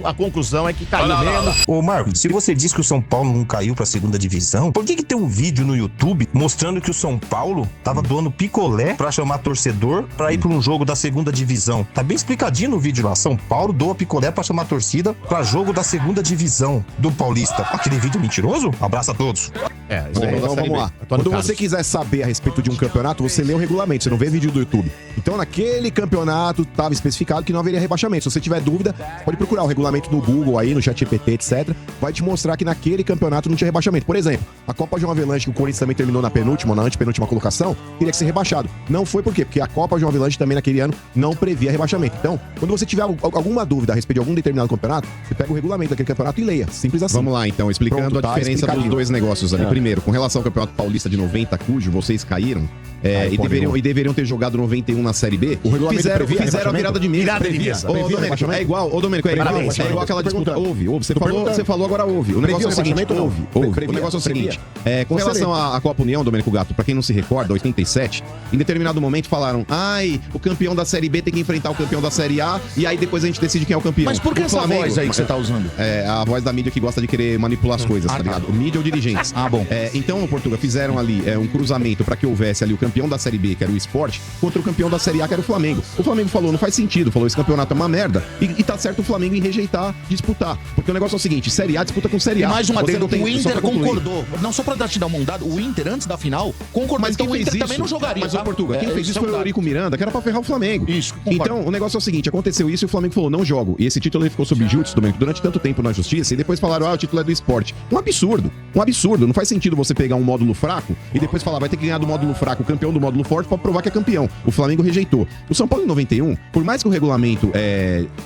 A conclusão é que caiu mesmo. Ô, Marcos, se você diz que o São Paulo não caiu pra segunda divisão, por que tem um vídeo no YouTube mostrando que o São Paulo tava doando picolé pra chamar torcedor pra ir pra um jogo da segunda divisão? Tá bem explicadinho no vídeo lá. São Paulo doa picolé pra chamar a torcida pra jogo da segunda divisão do Paulista. Aquele vídeo mentiroso? Abraço a todos. Então vamos lá. Quando você quiser saber a respeito de um campeonato, você lê o regulamento, você não vê vídeo do YouTube. Então naquele campeonato estava especificado que não haveria rebaixamento. Se você tiver dúvida, pode procurar o regulamento no Google aí, no ChatGPT, etc. Vai te mostrar que naquele campeonato não tinha rebaixamento. Por exemplo, a Copa João Avelange, que o Corinthians também terminou na penúltima, na antepenúltima colocação, teria que ser rebaixado. Não foi por quê? Porque a Copa João Avelange também naquele ano não previa rebaixamento. Então, quando você tiver alguma dúvida a respeito de algum determinado campeonato, você pega o regulamento daquele campeonato e leia. Simples assim. Vamos lá, então, explicando a diferença dos dois negócios ali. Primeiro, com relação ao Campeonato Paulista de 90, cujo vocês caíram, e deveriam ter jogado 91 na Série B, o regulamento fizeram a virada de mesa. Ô, Domênico, é igual aquela disputa. Houve. Você falou agora houve. O negócio é o seguinte, houve. O negócio é o seguinte, com relação à Copa União, Domênico Gato, pra quem não se recorda, 87, em determinado momento falaram, o campeão da Série B tem que enfrentar o campeão da Série A, e aí depois a gente decide quem é o campeão. Mas por que essa voz aí que você tá usando? É a voz da mídia que gosta de querer manipular as coisas, tá ligado? Mídia ou dirigentes. Bom. Então, Portugal, fizeram ali um cruzamento pra que houvesse ali o campeão da Série B, que era o Sport, contra o campeão da Série A, que era o Flamengo. O Flamengo falou, não faz sentido, falou, esse campeonato é uma merda, e tá certo o Flamengo em rejeitar, disputar. Porque o negócio é o seguinte, Série A disputa com Série A. E mais uma vez, o Inter concordou. Não, só pra te dar uma mudada, o Inter, antes da final, concordou. Mas então o Inter também não jogaria. Mas, Portugal, quem fez isso foi o Eurico Miranda, que era pra ferrar o Flamengo. Isso, então, o negócio é o seguinte, aconteceu isso e o Flamengo falou, não jogo. E esse título ele ficou sob júdice, Domênico, durante tanto tempo na justiça, e depois falaram, o título é do Sport. Um absurdo. Não faz sentido você pegar um módulo fraco e depois falar, vai ter que ganhar do módulo fraco o campeão do módulo forte pra provar que é campeão. O Flamengo rejeitou. O São Paulo em 91, por mais que o regulamento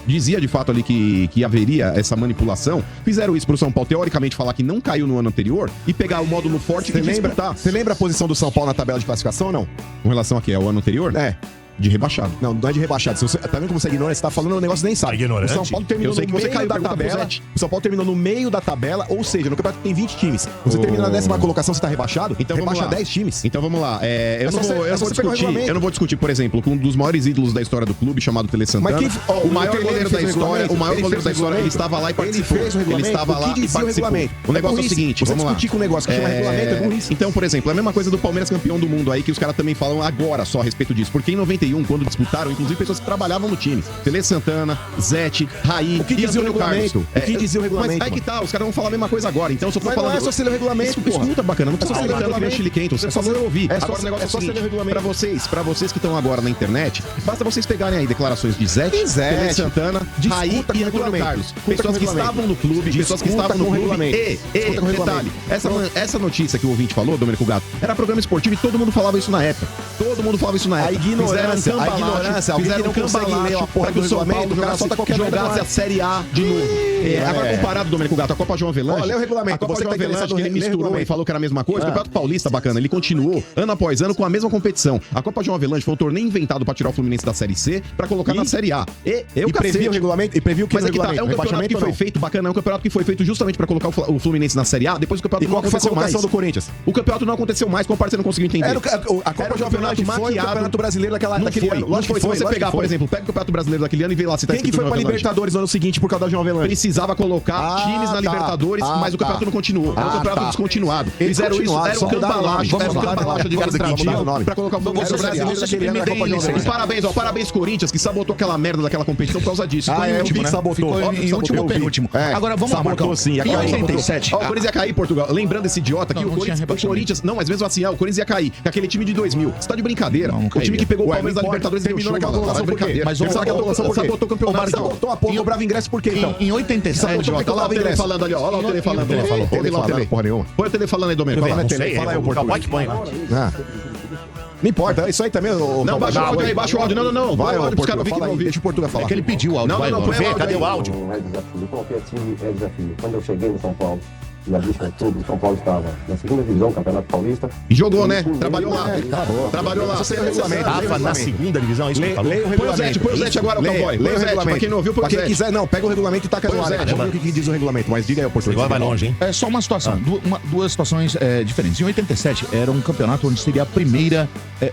dizia de fato ali que haveria essa manipulação, fizeram isso pro São Paulo, teoricamente, falar que não caiu no ano anterior e pegar o módulo forte e disputar. Você lembra a posição do São Paulo na tabela de classificação ou não? Com relação a quê? Ao ano anterior? De rebaixado. Não é de rebaixado. Tá vendo como você ignora? Você tá falando um negócio que nem sabe. Ignorante. O São Paulo terminou no meio da tabela. O São Paulo terminou no meio da tabela, ou seja, no campeonato tem 20 times. Você termina na 10ª colocação, você tá rebaixado? Então rebaixa 10 times. Então vamos lá. Eu não vou discutir, por exemplo, com um dos maiores ídolos da história do clube, chamado Tele Santana. O maior goleiro da história, ele estava lá e participou. Ele estava lá e participou. O negócio é o seguinte, vamos lá. Você discutir com um negócio que chama regulamento é burrice. Então, por exemplo, a mesma coisa do Palmeiras campeão do mundo aí, que os caras também falam agora só a respeito disso. Porque em 91, quando disputaram, inclusive pessoas que trabalhavam no time. Tele Santana, Zete, Raí, o que dizia o regulamento? O que dizia o regulamento? Mas aí que tá, os caras vão falar a mesma coisa agora. Então, eu só tô falando. Não é só ser o regulamento, porra. Escuta, bacana, não precisa ser tanto que nem o Chile Quento. Você falou, eu ouvi. Agora o negócio é só ser o regulamento. Pra vocês que estão agora na internet, basta vocês pegarem aí declarações de Zete, Tele Santana, Raí e Antônio Carlos. Pessoas que estavam no clube, pessoas que estavam no clube. Detalhe, essa notícia que o ouvinte falou, Domênico Gato, era programa esportivo e todo mundo falava isso na época. A ignorância, fizeram um cambalacho para que o São Paulo jogasse a Série A de novo. Agora comparado, Domênico Gato, a Copa João Avelange. Olha o regulamento. A Copa João Avelange, que ele misturou e falou que era a mesma coisa. O Campeonato Paulista, bacana, ele continuou ano após ano com a mesma competição. A Copa João Avelange foi um torneio inventado para tirar o Fluminense da Série C para colocar na Série A. E previu o regulamento? E previu o que é o campeonato que foi feito, bacana, é um campeonato que foi feito justamente para colocar o Fluminense na Série A. Depois o campeonato não aconteceu mais. Do Corinthians? O campeonato não aconteceu mais, como você não conseguiu entender. A Copa João Avelange foi o Campeonato Brasileiro daquele ano. Não foi. Se você pegar, por exemplo, pega o Campeonato Brasileiro daquele ano e vê lá se tá escrito. Quem que foi pra Libertadores no ano seguinte por causa da João Avelange? Precisava colocar times na Libertadores, mas o campeonato não continuou. Era um campeonato descontinuado. Fizeram isso, era um cambalacho de Gastrativo pra colocar o Fluminense brasileiro daquele ano na Copa João Avelange. Parabéns, Corinthians, que sabotou aquela merda daquela competição por causa disso. Foi em último, né? Ficou em último ou penúltimo. Agora vamos lá, Marcão. Em 87. O Corinthians ia cair, Portugal. Lembrando esse idiota aqui, o Corinthians... Não, mas mesmo assim, o Corinthians ia cair. Com aquele time de 2000. Você tá de brincadeira. O time que pegou o Palmeiras da Libertadores terminou naquela colocação por quê? Mas sabotou o campeonato. Sabotou a porra, cobrava ingresso por quê, então? Em 87. Olha lá o Tele falando ali, ó. Olha lá o Tele falando. Ouve lá o Tele. Põe o Tele falando aí, Domênico. Fala aí o português. Não importa, é isso aí também. Não, baixa o áudio aí, baixa o áudio. Não. Vai, o Portugal, deixa o Portugal falar. É que ele pediu o áudio. Não, cadê o áudio? Não é desafio, qualquer time é desafio. Quando eu cheguei no São Paulo, já disse, né, todo o São Paulo estava na segunda divisão, Campeonato Paulista. E jogou, né? Trabalhou lá. Trabalhou lá. Você tem o regulamento. Tava na segunda divisão, isso que ele falou. Leia o regulamento. Põe o Zete agora, o cowboy. Leia o Pra regulamento. quem não ouviu, põe o Quem Zete. quiser, não, pega o regulamento e taca no ar. Vamos ver o que diz o regulamento, mas diga aí o português. Agora vai longe, hein? É só uma situação, duas situações diferentes. Em 87 era um campeonato onde seria a primeira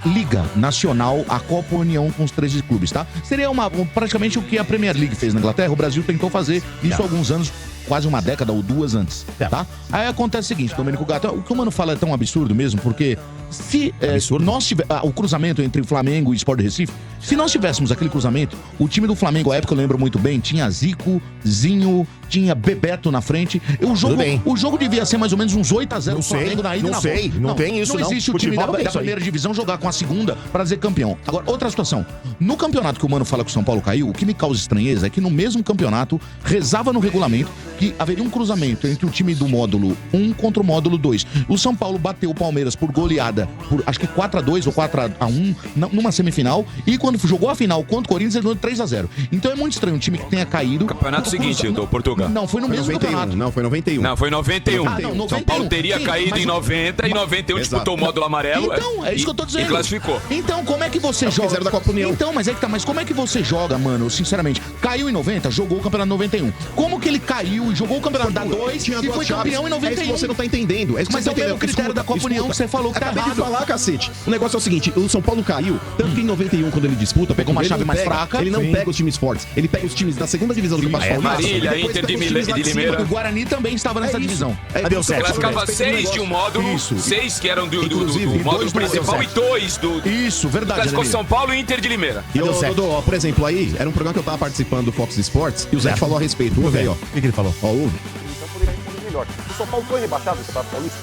Liga Nacional, a Copa União com os 13 clubes, tá? Seria praticamente o que a Premier League fez na Inglaterra. O Brasil tentou fazer isso há alguns anos, quase uma década ou duas antes, tá? Aí acontece o seguinte, Domênico Gato, o que o Mano fala é tão absurdo mesmo, porque se nós tivéssemos o cruzamento entre Flamengo e Sport Recife, se nós tivéssemos aquele cruzamento, o time do Flamengo, à época eu lembro muito bem, tinha Zico, Zinho, tinha Bebeto na frente. O jogo devia ser mais ou menos uns 8-0 pro Flamengo na ida e na volta. Não tem isso, não. Não existe o time da primeira divisão jogar com a segunda pra ser campeão. Agora, outra situação. No campeonato que o Mano fala que o São Paulo caiu, o que me causa estranheza é que no mesmo campeonato rezava no regulamento que haveria um cruzamento entre o time do módulo 1 contra o módulo 2. O São Paulo bateu o Palmeiras por goleada, por acho que 4-2 ou 4-1 numa semifinal, e quando jogou a final contra o Corinthians, ele ganhou 3-0. Então é muito estranho um time que tenha caído. Campeonato seguinte, do Portugal. Não, foi no mesmo 91, campeoto. Não, foi 91. Não, foi 91. Ah, não, 91. São Paulo teria Sim, caído mas- em 90 e 91 disputou o módulo amarelo. Então, é isso que eu tô dizendo. E classificou. Então, como é que você joga? fizeram da Copa União. Então, mas é que tá, mas como é que você joga, mano, sinceramente? Caiu em 90, jogou o campeonato 91. Como que ele caiu e jogou o campeonato da 2 Tinha e duas foi chaves. campeão em É isso 91? que você não tá entendendo. É isso que Mas você é o tá mesmo entendendo. critério da Copa União que você falou que tá Acabei de errado. falar, cacete. O negócio é o seguinte, o São Paulo caiu, tanto que em 91, quando ele disputa, Pegou uma ele chave não mais pega- fraca. Ele não Sim. pega os times fortes. Ele pega os times da segunda divisão do Campeonato Paulista. Marília, e depois Inter pega os de times lá cima. Limeira. O Guarani também estava nessa divisão. Deu certo. Classificava 6 de um módulo, Isso. 6 que eram do Inclusive, módulo dois do principal Brasil. e 2 do... Isso, verdade. Classificou Ademir. São Paulo e Inter de Limeira. E Deu ô, certo. Dodô, ó, por exemplo, aí, era um programa que eu tava participando do Fox Sports e o Zé falou a respeito. Ouve aí, ó. O que ele falou? Ó, ouve. Então poderia entender melhor. O São Paulo foi rebaixado do Campeonato Paulista?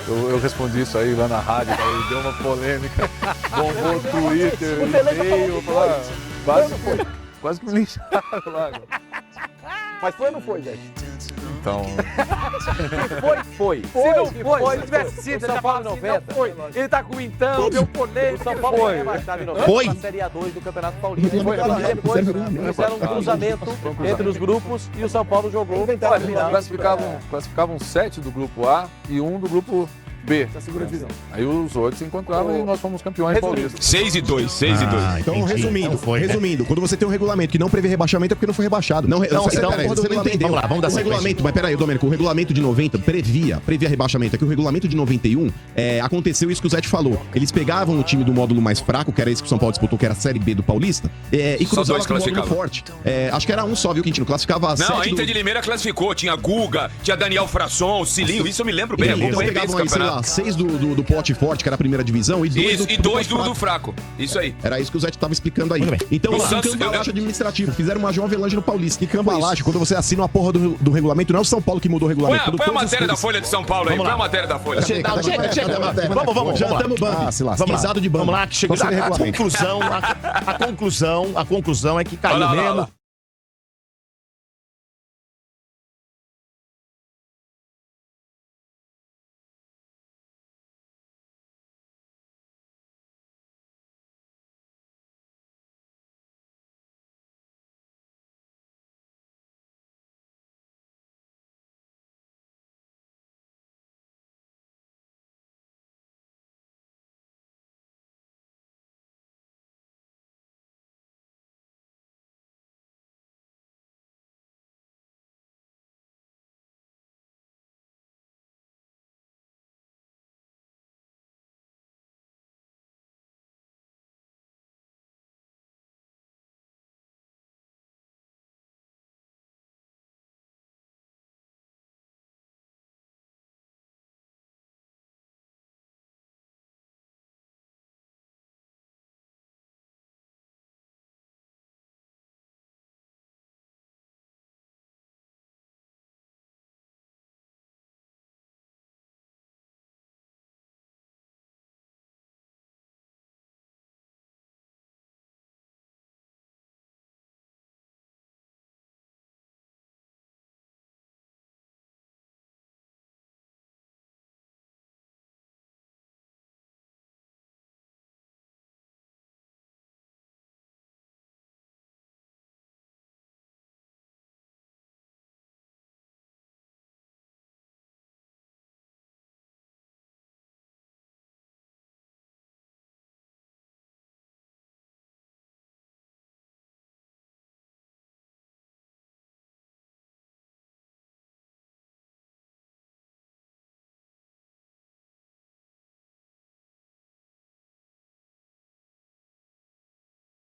Eu respondi isso aí lá na rádio, aí deu uma polêmica, bombou o Twitter, O Pelé já e-mail, falou que foi. quase que me lincharam lá. Mas foi ou não foi, gente? Então, Foi. Se não que foi, se tivesse sido, o você São já Paulo fala assim, 90. não foi. Ele tá com então, deu polêmica. O São Paulo foi rebaixado em 90 Foi? na Série A2 do Campeonato Paulista. Foi Depois rebaixado. fizeram um cruzamento entre os grupos e o São Paulo jogou a final. classificavam 7 do grupo A e 1 do grupo B. Da segunda divisão. Aí os outros se encontravam e nós fomos campeões paulistas. 6 e 2, 6 e 2. Então, Entendi. resumindo, Não foi, né? quando você tem um regulamento que não prevê rebaixamento é porque não foi rebaixado. Não, então, peraí, porra do você não regulamento. entendeu. Vamos lá, vamos dar o sequência. regulamento, mas peraí, Domênico, o regulamento de 90 previa rebaixamento. É que o regulamento de 91 aconteceu isso que o Zé te falou. Eles pegavam o time do módulo mais fraco, que era esse que o São Paulo disputou, que era a Série B do Paulista, e Só cruzavam dois com o módulo classificavam. forte. Acho que era um só, viu, Quintino? Classificava a Não, a 7 Inter de Limeira classificou. Tinha Guga, tinha Daniel Frasson, Cilinho. Isso eu me lembro bem. Então Acompanhei bem esse pegavam aí, sei lá, campeonato. 6 do pote forte, que era a primeira divisão, e 2 Isso, e 2 do fraco. Isso aí. Era isso que o Zé tava explicando aí. Muito bem. Então, O assim, Santos- cambalacho administrativo. Fizeram uma João Avelange no Paulista. E cambalacho, quando você assina uma porra do regulamento, não é o São Paulo que mudou o Põe regulamento. a, quando põe a todos os matéria da clubes- Folha de São Paulo aí. Põe a matéria da Folha. Chega. Vamos. Jantamos Bambi. Vamos lá. Pisado de Bambi. Vamos lá, que chega. Vamos ver A regulamento. conclusão é que caiu Olha lá, olha lá, mesmo. olha lá.